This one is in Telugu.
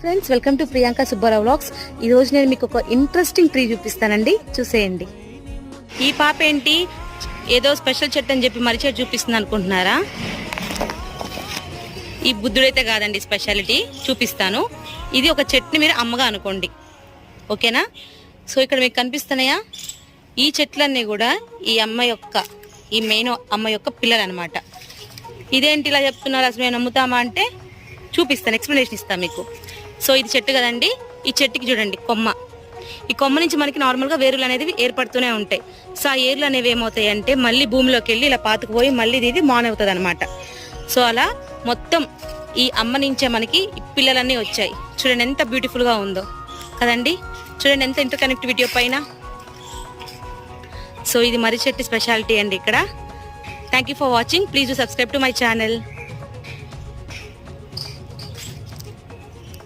Friends, welcome to Priyanka Subbarao vlogs. ఈ రోజు నేను మీకు ఒక ఇంట్రెస్టింగ్ ట్రీ చూపిస్తానండి, చూసేయండి. ఈ పాప ఏంటి ఏదో స్పెషల్ చెట్టు అని చెప్పి మర్రి చెట్టు చూపిస్తుంది అనుకుంటున్నారా? ఈ బుద్ధుడైతే కాదండి స్పెషాలిటీ, చూపిస్తాను. ఇది ఒక చెట్టుని మీరు అమ్మగా అనుకోండి, ఓకేనా? సో ఇక్కడ మీకు కనిపిస్తున్నాయా ఈ చెట్లన్నీ కూడా ఈ మెయిన్ అమ్మ యొక్క పిల్లలు అనమాట. ఇదేంటి ఇలా చెప్తున్నారు, అసలు మేము నమ్ముతామా అంటే చూపిస్తాను, ఎక్స్ప్లెనేషన్ ఇస్తాను మీకు. సో ఇది చెట్టు కదండి, ఈ చెట్టుకి చూడండి కొమ్మ. ఈ కొమ్మ నుంచి మనకి నార్మల్గా వేర్లు అనేవి ఏర్పడుతూనే ఉంటాయి. సో ఆ ఏర్లు అనేవి ఏమవుతాయి అంటే మళ్ళీ భూమిలోకి వెళ్ళి ఇలా పాతుకుపోయి మళ్ళీ ఇది మాన్ అవుతుంది అనమాట. సో అలా మొత్తం ఈ అమ్మ నుంచే మనకి పిల్లలన్నీ వచ్చాయి. చూడండి ఎంత బ్యూటిఫుల్గా ఉందో కదండి, చూడండి ఎంత ఇంటర్ కనెక్టివిటీ పైన. సో ఇది మర్రి చెట్టు స్పెషాలిటీ అండి ఇక్కడ. Thank you for watching. Please do subscribe to my channel.